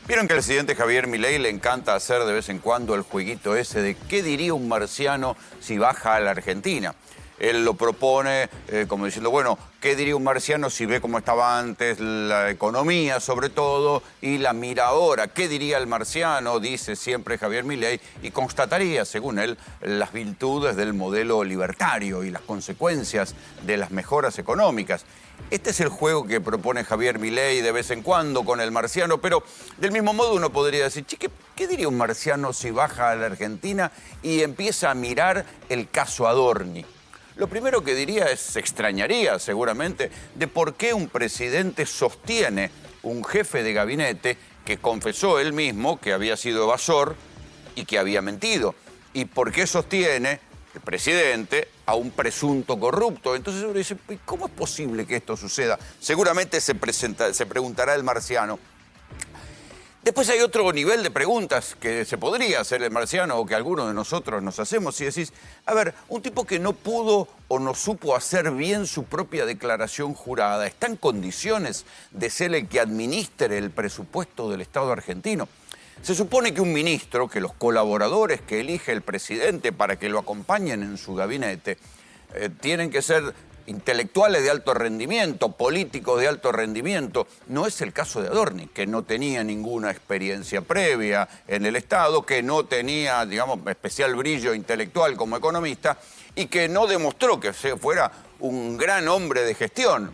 Vieron que al presidente Javier Milei le encanta hacer de vez en cuando el jueguito ese de ¿qué diría un marciano si baja a la Argentina? Él lo propone como diciendo, bueno, ¿qué diría un marciano si ve cómo estaba antes la economía, sobre todo, y la mira ahora? ¿Qué diría el marciano? Dice siempre Javier Milei, y constataría, según él, las virtudes del modelo libertario y las consecuencias de las mejoras económicas. Este es el juego que propone Javier Milei de vez en cuando con el marciano, pero del mismo modo uno podría decir, che, ¿qué diría un marciano si baja a la Argentina y empieza a mirar el caso Adorni? Lo primero que diría es, se extrañaría seguramente, de por qué un presidente sostiene un jefe de gabinete que confesó él mismo que había sido evasor y que había mentido. ¿Y por qué sostiene el presidente a un presunto corrupto? Entonces uno dice, ¿cómo es posible que esto suceda? Seguramente se preguntará el marciano. Después hay otro nivel de preguntas que se podría hacer el marciano o que algunos de nosotros nos hacemos y decís, a ver, un tipo que no pudo o no supo hacer bien su propia declaración jurada, ¿está en condiciones de ser el que administre el presupuesto del Estado argentino? Se supone que un ministro, que los colaboradores que elige el presidente para que lo acompañen en su gabinete, tienen que ser intelectuales de alto rendimiento, políticos de alto rendimiento. No es el caso de Adorni, que no tenía ninguna experiencia previa en el Estado, que no tenía, digamos, especial brillo intelectual como economista y que no demostró que fuera un gran hombre de gestión.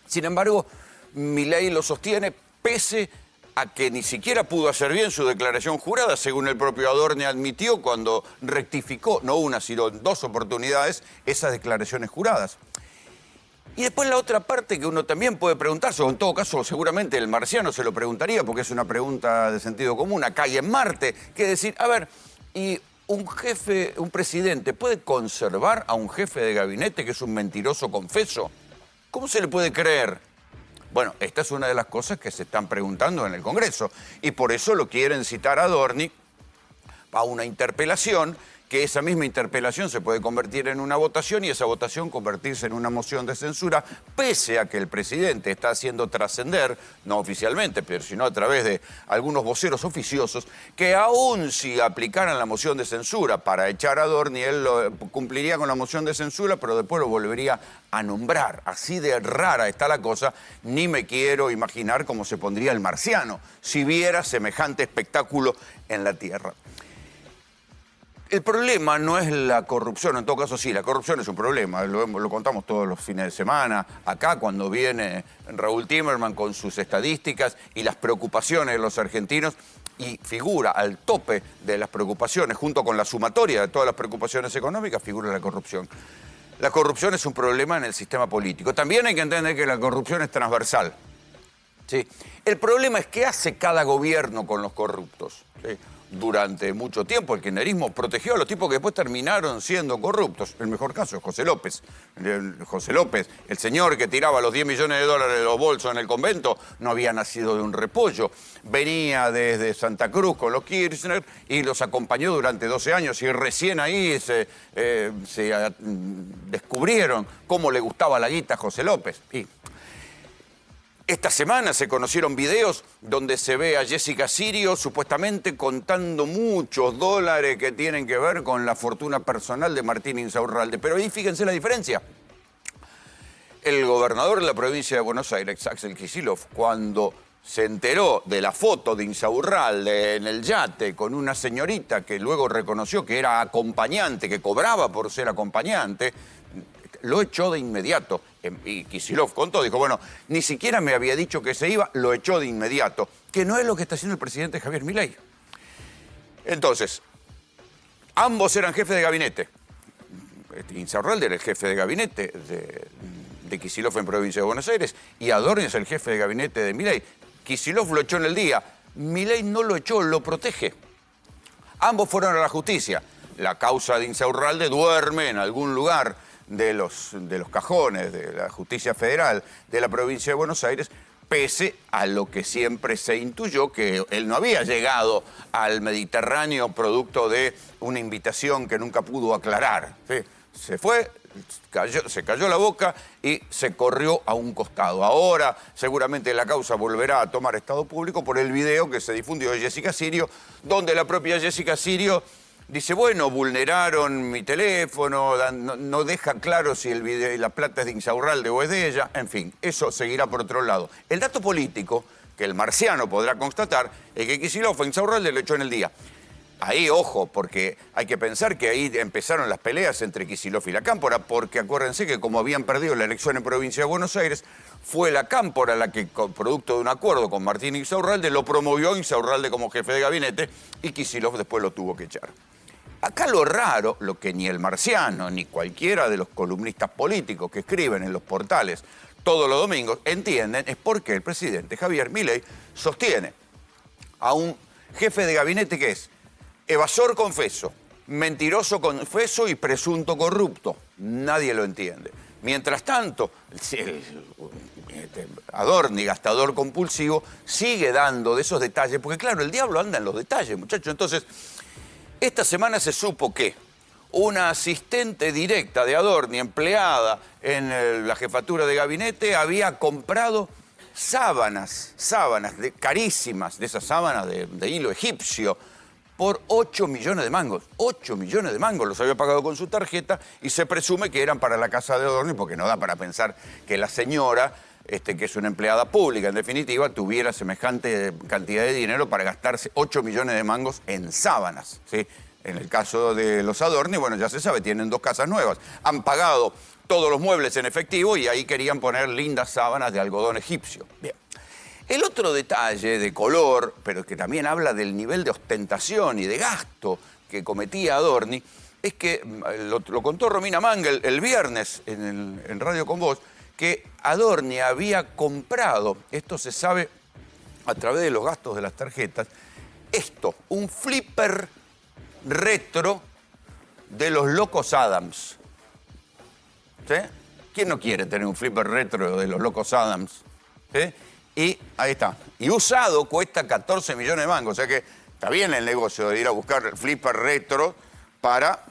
Sin embargo, Milei lo sostiene pese a que ni siquiera pudo hacer bien su declaración jurada, según el propio Adorni admitió cuando rectificó, no una, sino en dos oportunidades, esas declaraciones juradas. Y después la otra parte que uno también puede preguntarse, o en todo caso seguramente el marciano se lo preguntaría, porque es una pregunta de sentido común, acá y en Marte, que decir, a ver, ¿y un presidente puede conservar a un jefe de gabinete que es un mentiroso confeso? ¿Cómo se le puede creer? Bueno, esta es una de las cosas que se están preguntando en el Congreso y por eso lo quieren citar a Adorni a una interpelación, que esa misma interpelación se puede convertir en una votación y esa votación convertirse en una moción de censura, pese a que el presidente está haciendo trascender, no oficialmente, pero sino a través de algunos voceros oficiosos, que aún si aplicaran la moción de censura para echar a Adorni, él cumpliría con la moción de censura, pero después lo volvería a nombrar. Así de rara está la cosa, ni me quiero imaginar cómo se pondría el marciano si viera semejante espectáculo en la Tierra. El problema no es la corrupción, en todo caso sí, la corrupción es un problema, lo contamos todos los fines de semana, acá cuando viene Raúl Timerman con sus estadísticas y las preocupaciones de los argentinos, y figura al tope de las preocupaciones, junto con la sumatoria de todas las preocupaciones económicas, figura la corrupción. La corrupción es un problema en el sistema político. También hay que entender que la corrupción es transversal. ¿Sí? El problema es qué hace cada gobierno con los corruptos. ¿Sí? Durante mucho tiempo el kirchnerismo protegió a los tipos que después terminaron siendo corruptos. El mejor caso es José López. José López, el señor que tiraba los 10 millones de dólares de los bolsos en el convento, no había nacido de un repollo. Venía desde Santa Cruz con los Kirchner y los acompañó durante 12 años y recién ahí se descubrieron cómo le gustaba la guita a José López. Y esta semana se conocieron videos donde se ve a Jessica Sirio supuestamente contando muchos dólares que tienen que ver con la fortuna personal de Martín Insaurralde. Pero ahí fíjense la diferencia. El gobernador de la provincia de Buenos Aires, Axel Kicillof, cuando se enteró de la foto de Insaurralde en el yate con una señorita que luego reconoció que era acompañante, que cobraba por ser acompañante, lo echó de inmediato. Y Kicillof contó, dijo, bueno, ni siquiera me había dicho que se iba, lo echó de inmediato, que no es lo que está haciendo el presidente Javier Milei. Entonces, ambos eran jefes de gabinete. Insaurralde era el jefe de gabinete de Kicillof en provincia de Buenos Aires y Adorni es el jefe de gabinete de Milei. Kicillof lo echó en el día, Milei no lo echó, lo protege. Ambos fueron a la justicia. La causa de Insaurralde duerme en algún lugar de los cajones de la justicia federal de la provincia de Buenos Aires, pese a lo que siempre se intuyó, que él no había llegado al Mediterráneo producto de una invitación que nunca pudo aclarar. ¿Sí? Se fue, se cayó la boca y se corrió a un costado. Ahora seguramente la causa volverá a tomar estado público por el video que se difundió de Jessica Sirio, donde la propia Jessica Sirio dice, bueno, vulneraron mi teléfono, no deja claro si el video, la plata es de Insaurralde o es de ella, en fin, eso seguirá por otro lado. El dato político que el marciano podrá constatar es que Kicillof a Insaurralde lo echó en el día. Ahí, ojo, porque hay que pensar que ahí empezaron las peleas entre Kicillof y la Cámpora, porque acuérdense que como habían perdido la elección en Provincia de Buenos Aires, fue la Cámpora la que, producto de un acuerdo con Martín Insaurralde, lo promovió a Insaurralde como jefe de gabinete y Kicillof después lo tuvo que echar. Acá lo raro, lo que ni el marciano ni cualquiera de los columnistas políticos que escriben en los portales todos los domingos entienden es por qué el presidente Javier Milei sostiene a un jefe de gabinete que es evasor confeso, mentiroso confeso y presunto corrupto. Nadie lo entiende. Mientras tanto, Adorni, gastador compulsivo, sigue dando de esos detalles, porque claro, el diablo anda en los detalles, muchachos. Entonces, esta semana se supo que una asistente directa de Adorni, empleada en la jefatura de gabinete, había comprado sábanas carísimas, de esas sábanas de hilo egipcio, por 8 millones de mangos. 8 millones de mangos los había pagado con su tarjeta y se presume que eran para la casa de Adorni, porque no da para pensar que la señora, que es una empleada pública, en definitiva, tuviera semejante cantidad de dinero para gastarse 8 millones de mangos en sábanas, ¿sí? En el caso de los Adorni, bueno, ya se sabe, tienen 2 casas nuevas. Han pagado todos los muebles en efectivo y ahí querían poner lindas sábanas de algodón egipcio. Bien. El otro detalle de color, pero que también habla del nivel de ostentación y de gasto que cometía Adorni, es que, lo contó Romina Mangel el viernes en Radio Con Vos, que Adorni había comprado, esto se sabe a través de los gastos de las tarjetas, un flipper retro de los Locos Adams. ¿Sí? ¿Quién no quiere tener un flipper retro de los Locos Adams? ¿Sí? Y ahí está. Y usado cuesta 14 millones de mangos. O sea que está bien el negocio de ir a buscar flipper retro para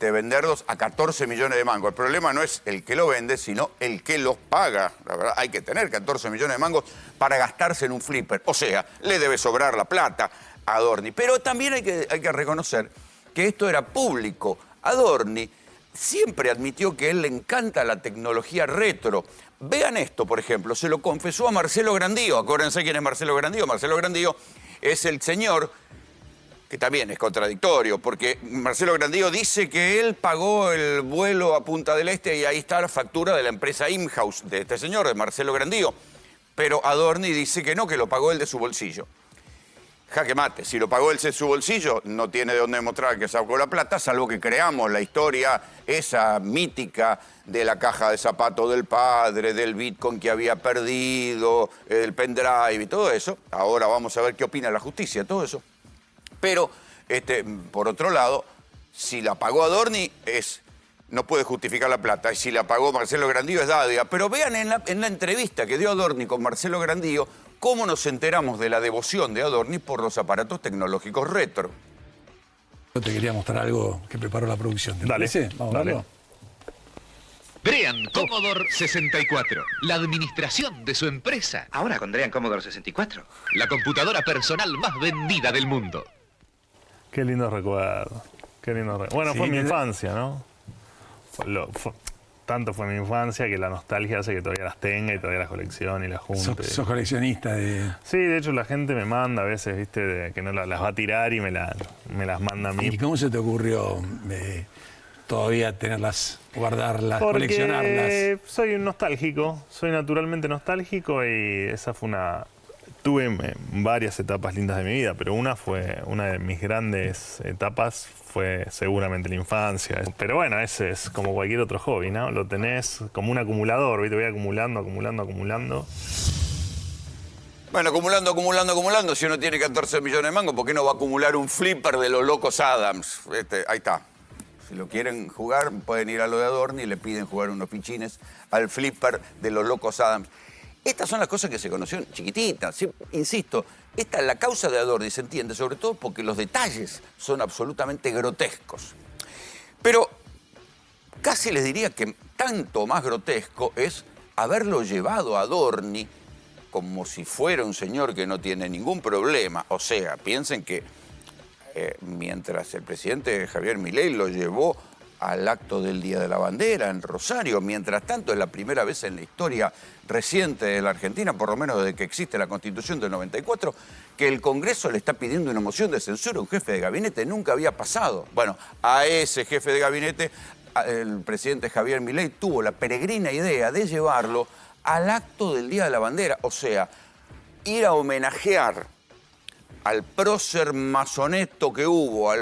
venderlos a 14 millones de mangos. El problema no es el que lo vende, sino el que los paga. La verdad, hay que tener 14 millones de mangos para gastarse en un flipper. O sea, le debe sobrar la plata a Adorni. Pero también hay que reconocer que esto era público. Adorni siempre admitió que a él le encanta la tecnología retro. Vean esto, por ejemplo, se lo confesó a Marcelo Grandío. Acuérdense quién es Marcelo Grandío. Marcelo Grandío es el señor que también es contradictorio, porque Marcelo Grandío dice que él pagó el vuelo a Punta del Este y ahí está la factura de la empresa Imhouse de este señor, de Marcelo Grandío. Pero Adorni dice que no, que lo pagó él de su bolsillo. Jaque mate, si lo pagó él de su bolsillo, no tiene de dónde demostrar que sacó la plata, salvo que creamos la historia esa mítica de la caja de zapatos del padre, del Bitcoin que había perdido, el pendrive y todo eso. Ahora vamos a ver qué opina la justicia, todo eso. Pero, por otro lado, si la pagó Adorni, no puede justificar la plata. Y si la pagó Marcelo Grandío, es dádiva. Pero vean en la entrevista que dio Adorni con Marcelo Grandío, cómo nos enteramos de la devoción de Adorni por los aparatos tecnológicos retro. Yo te quería mostrar algo que preparó la producción. ¿Te Dale, parece? Vamos a dale. verlo. Drean Commodore 64, la administración de su empresa. Ahora con Drean Commodore 64. La computadora personal más vendida del mundo. Qué lindo recuerdo. Qué lindo recuerdo. Bueno, Sí, fue mi desde- infancia, ¿no? Tanto fue mi infancia que la nostalgia hace que todavía las tenga y todavía las coleccione y las junte. Sos coleccionista de... Sí, de hecho la gente me manda a veces, viste, que no las va a tirar y me las manda a mí. ¿Y cómo se te ocurrió todavía tenerlas, guardarlas, Porque coleccionarlas? soy un nostálgico, soy naturalmente nostálgico y esa fue tuve varias etapas lindas de mi vida, pero una de mis grandes etapas fue seguramente la infancia. Pero bueno, ese es como cualquier otro hobby, ¿no? Lo tenés como un acumulador, ¿viste? Voy acumulando. Bueno, acumulando. Si uno tiene 14 millones de mangos, ¿por qué no va a acumular un flipper de los Locos Adams? Ahí está. Si lo quieren jugar, pueden ir a lo de Adorni y le piden jugar unos pichines al flipper de los Locos Adams. Estas son las cosas que se conocieron chiquititas. ¿Sí? Insisto, la causa de Adorni se entiende sobre todo porque los detalles son absolutamente grotescos. Pero casi les diría que tanto más grotesco es haberlo llevado a Adorni como si fuera un señor que no tiene ningún problema. O sea, piensen que mientras el presidente Javier Milei lo llevó al acto del Día de la Bandera en Rosario, mientras tanto es la primera vez en la historia reciente de la Argentina, por lo menos desde que existe la Constitución del 94, que el Congreso le está pidiendo una moción de censura a un jefe de gabinete. Nunca había pasado. Bueno, a ese jefe de gabinete, el presidente Javier Milei tuvo la peregrina idea de llevarlo al acto del Día de la Bandera, o sea, ir a homenajear al prócer más honesto que hubo, a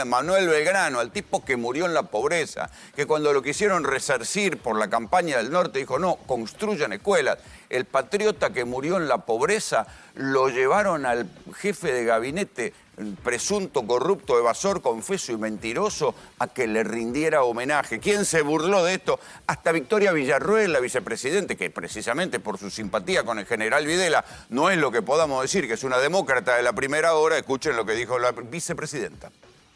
Manuel Belgrano, al tipo que murió en la pobreza, que cuando lo quisieron resarcir por la campaña del norte dijo, no, construyan escuelas. El patriota que murió en la pobreza lo llevaron al jefe de gabinete, presunto corrupto, evasor, confeso y mentiroso, a que le rindiera homenaje. ¿Quién se burló de esto? Hasta Victoria Villarroel, la vicepresidente, que precisamente por su simpatía con el general Videla, no es lo que podamos decir, que es una demócrata de la primera hora. Escuchen lo que dijo la vicepresidenta.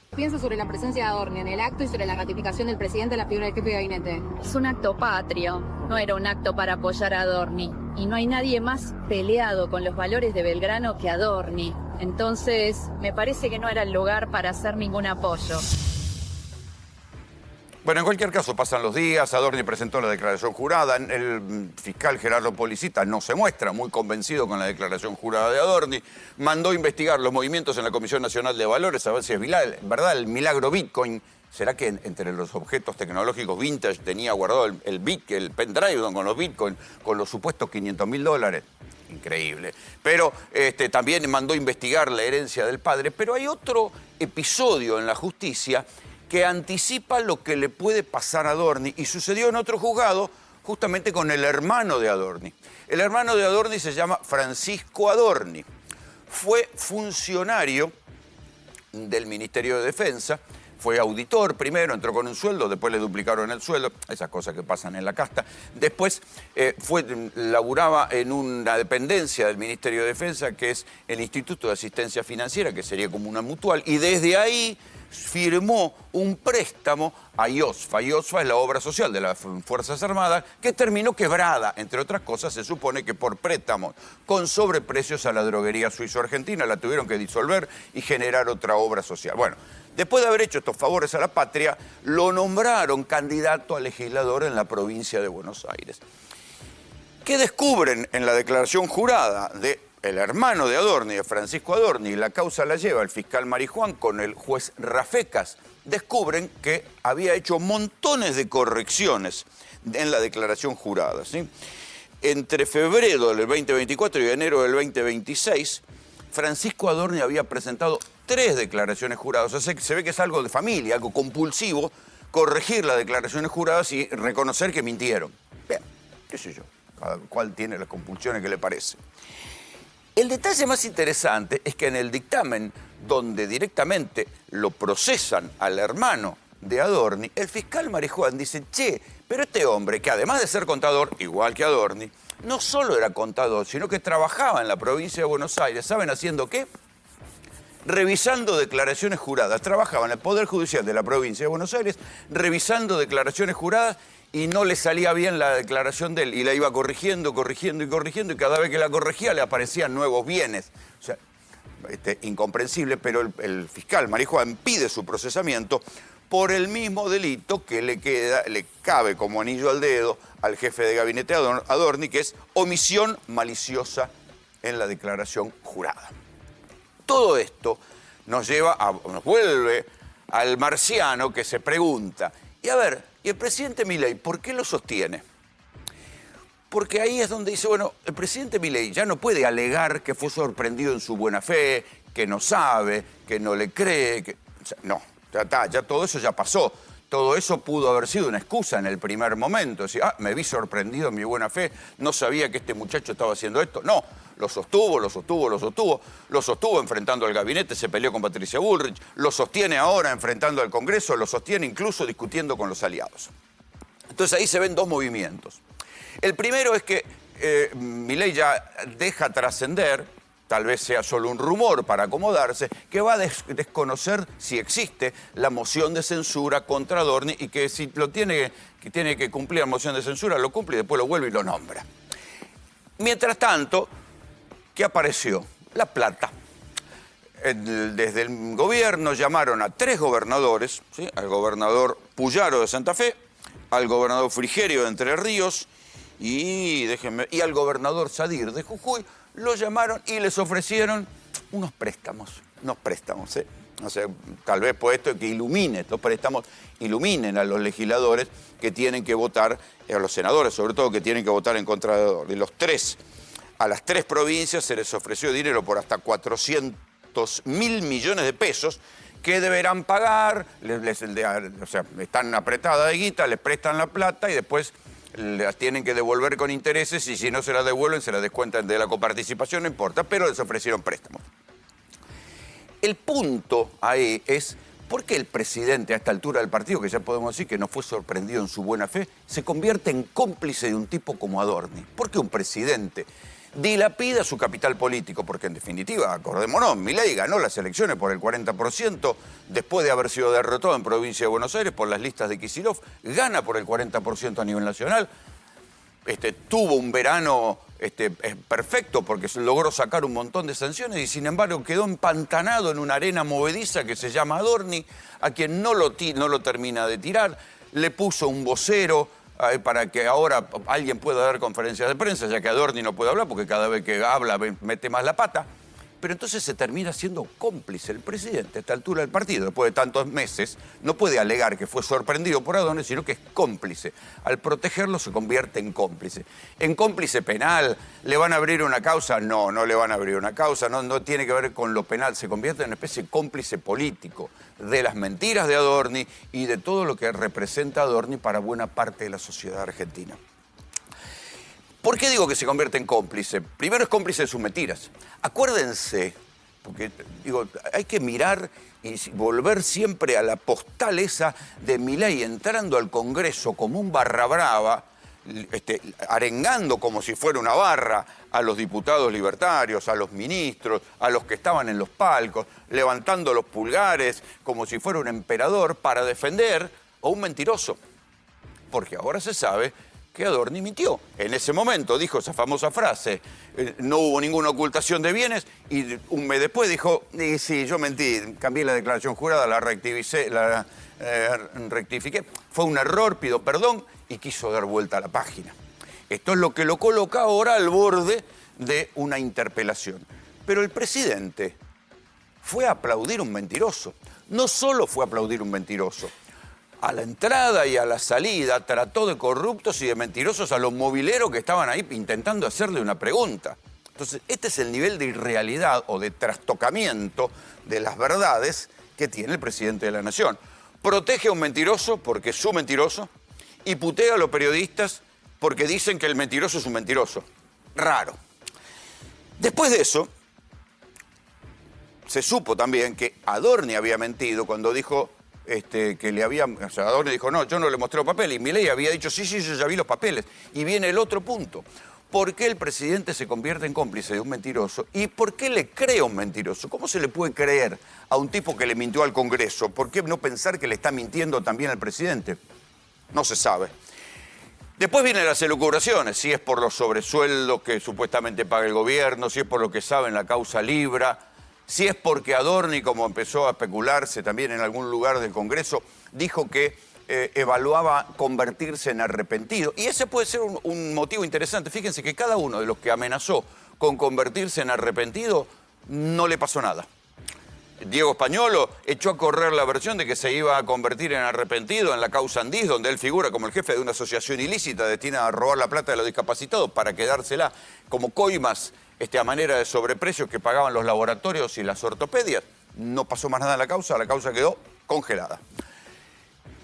¿Qué piensa sobre la presencia de Adorni en el acto y sobre la ratificación del presidente en la figura del jefe de gabinete? Es un acto patrio, no era un acto para apoyar a Adorni. Y no hay nadie más peleado con los valores de Belgrano que Adorni. Entonces, me parece que no era el lugar para hacer ningún apoyo. Bueno, en cualquier caso, pasan los días, Adorni presentó la declaración jurada, el fiscal Gerardo Policita no se muestra muy convencido con la declaración jurada de Adorni, mandó investigar los movimientos en la Comisión Nacional de Valores, a ver si es verdad el milagro Bitcoin. ¿Será que entre los objetos tecnológicos vintage tenía guardado el pendrive con los Bitcoin, con los supuestos $500.000? Increíble. Pero también mandó investigar la herencia del padre. Pero hay otro episodio en la justicia que anticipa lo que le puede pasar a Adorni, y sucedió en otro juzgado, justamente con el hermano de Adorni. El hermano de Adorni se llama Francisco Adorni. Fue funcionario del Ministerio de Defensa, fue auditor primero, entró con un sueldo, después le duplicaron el sueldo, esas cosas que pasan en la casta. Después laburaba en una dependencia del Ministerio de Defensa, que es el Instituto de Asistencia Financiera, que sería como una mutual, y desde ahí firmó un préstamo a IOSFA. IOSFA es la obra social de las Fuerzas Armadas, que terminó quebrada, entre otras cosas, se supone que por préstamos con sobreprecios a la droguería suizo-argentina, la tuvieron que disolver y generar otra obra social. Bueno, después de haber hecho estos favores a la patria, lo nombraron candidato a legislador en la provincia de Buenos Aires. ¿Qué descubren en la declaración jurada de el hermano de Adorni, de Francisco Adorni? La causa la lleva el fiscal Marijuán con el juez Rafecas. Descubren que había hecho montones de correcciones en la declaración jurada, ¿sí? Entre febrero del 2024 y enero del 2026, Francisco Adorni había presentado 3 declaraciones juradas. O sea, se ve que es algo de familia, algo compulsivo, corregir las declaraciones juradas y reconocer que mintieron. Bien, qué sé yo, cada cual tiene las compulsiones que le parece. El detalle más interesante es que en el dictamen donde directamente lo procesan al hermano de Adorni, el fiscal Marijuán dice, che, pero este hombre, que además de ser contador, igual que Adorni, no solo era contador, sino que trabajaba en la provincia de Buenos Aires. ¿Saben haciendo qué? Revisando declaraciones juradas. Trabajaba en el Poder Judicial de la provincia de Buenos Aires, revisando declaraciones juradas, y no le salía bien la declaración de él, y la iba corrigiendo, y cada vez que la corregía le aparecían nuevos bienes. O sea, incomprensible, pero el fiscal Marijuán pide su procesamiento por el mismo delito que le cabe como anillo al dedo al jefe de gabinete Adorni, que es omisión maliciosa en la declaración jurada. Todo esto nos vuelve al marciano que se pregunta, y a ver, ¿y el presidente Milei por qué lo sostiene? Porque ahí es donde dice, bueno, el presidente Milei ya no puede alegar que fue sorprendido en su buena fe, que no sabe, que no le cree, que... O sea, no, ya todo eso ya pasó. Todo eso pudo haber sido una excusa en el primer momento. Decir, me vi sorprendido en mi buena fe, no sabía que este muchacho estaba haciendo esto. No, lo sostuvo enfrentando al gabinete, se peleó con Patricia Bullrich, lo sostiene ahora enfrentando al Congreso, lo sostiene incluso discutiendo con los aliados. Entonces ahí se ven 2 movimientos. El primero es que Milei ya deja trascender tal vez sea solo un rumor para acomodarse, que va a desconocer si existe la moción de censura contra Adorni y que si tiene que cumplir la moción de censura, lo cumple y después lo vuelve y lo nombra. Mientras tanto, ¿qué apareció? La plata. Desde el gobierno llamaron a 3 gobernadores, ¿sí? Al gobernador Puyaro de Santa Fe, al gobernador Frigerio de Entre Ríos y al gobernador Sadir de Jujuy, lo llamaron y les ofrecieron unos préstamos, ¿sí? O sea, tal vez por esto que estos préstamos iluminen a los legisladores que tienen que votar, a los senadores sobre todo, que tienen que votar en contra de Adorni. A las 3 provincias se les ofreció dinero por hasta 400.000 millones de pesos que deberán pagar, o sea, están apretadas de guita, les prestan la plata y después las tienen que devolver con intereses y si no se las devuelven se las descuentan de la coparticipación, no importa, pero les ofrecieron préstamos. El punto ahí es por qué el presidente a esta altura del partido, que ya podemos decir que no fue sorprendido en su buena fe, se convierte en cómplice de un tipo como Adorni. ¿Por qué un presidente dilapida su capital político? Porque en definitiva, acordémonos, Milei ganó las elecciones por el 40% después de haber sido derrotado en provincia de Buenos Aires por las listas de Kicillof, gana por el 40% a nivel nacional, tuvo un verano perfecto porque logró sacar un montón de sanciones y sin embargo quedó empantanado en una arena movediza que se llama Adorni, a quien no lo termina de tirar, le puso un vocero para que ahora alguien pueda dar conferencias de prensa, ya que Adorni no puede hablar porque cada vez que habla mete más la pata. Pero entonces se termina siendo cómplice el presidente a esta altura del partido. Después de tantos meses, no puede alegar que fue sorprendido por Adorni, sino que es cómplice. Al protegerlo se convierte en cómplice. En cómplice penal, ¿le van a abrir una causa? No, no le van a abrir una causa, no tiene que ver con lo penal. Se convierte en una especie de cómplice político de las mentiras de Adorni y de todo lo que representa Adorni para buena parte de la sociedad argentina. ¿Por qué digo que se convierte en cómplice? Primero es cómplice de sus mentiras. Acuérdense, porque digo, hay que mirar y volver siempre a la postal esa de Milei entrando al Congreso como un barra brava, arengando como si fuera una barra a los diputados libertarios, a los ministros, a los que estaban en los palcos, levantando los pulgares como si fuera un emperador para defender a un mentiroso. Porque ahora se sabe que Adorni mintió. En ese momento dijo esa famosa frase, no hubo ninguna ocultación de bienes, y un mes después dijo, sí, yo mentí, cambié la declaración jurada, la rectifiqué, fue un error, pido perdón, y quiso dar vuelta a la página. Esto es lo que lo coloca ahora al borde de una interpelación. Pero el presidente fue a aplaudir un mentiroso. No solo fue a aplaudir un mentiroso, a la entrada y a la salida trató de corruptos y de mentirosos a los mobileros que estaban ahí intentando hacerle una pregunta. Entonces, este es el nivel de irrealidad o de trastocamiento de las verdades que tiene el presidente de la Nación. Protege a un mentiroso porque es su mentiroso y putea a los periodistas porque dicen que el mentiroso es un mentiroso. Raro. Después de eso, se supo también que Adorni había mentido cuando dijo que le habían... O sea, Adorni dijo, no, yo no le mostré los papeles. Y Milei había dicho, sí, yo ya vi los papeles. Y viene el otro punto. ¿Por qué el presidente se convierte en cómplice de un mentiroso? ¿Y por qué le cree a un mentiroso? ¿Cómo se le puede creer a un tipo que le mintió al Congreso? ¿Por qué no pensar que le está mintiendo también al presidente? No se sabe. Después vienen las elucubraciones, si es por los sobresueldos que supuestamente paga el gobierno, si es por lo que sabe en la causa Libra, si es porque Adorni, como empezó a especularse también en algún lugar del Congreso, dijo que evaluaba convertirse en arrepentido. Y ese puede ser un motivo interesante. Fíjense que cada uno de los que amenazó con convertirse en arrepentido no le pasó nada. Diego Españolo echó a correr la versión de que se iba a convertir en arrepentido en la causa Andís, donde él figura como el jefe de una asociación ilícita destinada a robar la plata de los discapacitados para quedársela como coimas a manera de sobreprecios que pagaban los laboratorios y las ortopedias. No pasó más nada en la causa quedó congelada.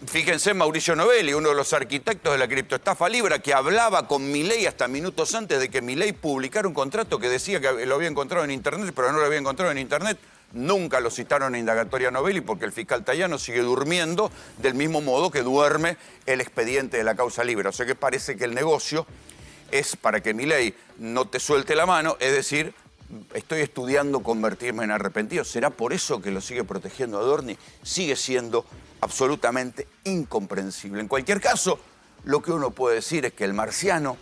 Fíjense, Mauricio Novelli, uno de los arquitectos de la criptoestafa Libra, que hablaba con Milei hasta minutos antes de que Milei publicara un contrato que decía que lo había encontrado en Internet, pero no lo había encontrado en Internet. Nunca lo citaron en indagatoria Novelli porque el fiscal Tayano sigue durmiendo del mismo modo que duerme el expediente de la causa Libra. O sea que parece que el negocio es para que Milei no te suelte la mano, es decir, estoy estudiando convertirme en arrepentido. ¿Será por eso que lo sigue protegiendo Adorni? Sigue siendo absolutamente incomprensible. En cualquier caso, lo que uno puede decir es que el marciano,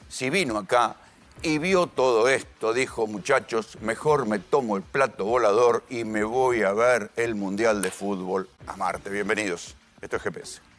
si vino acá y vio todo esto, dijo, muchachos, mejor me tomo el plato volador y me voy a ver el Mundial de Fútbol a Marte. Bienvenidos. Esto es GPS.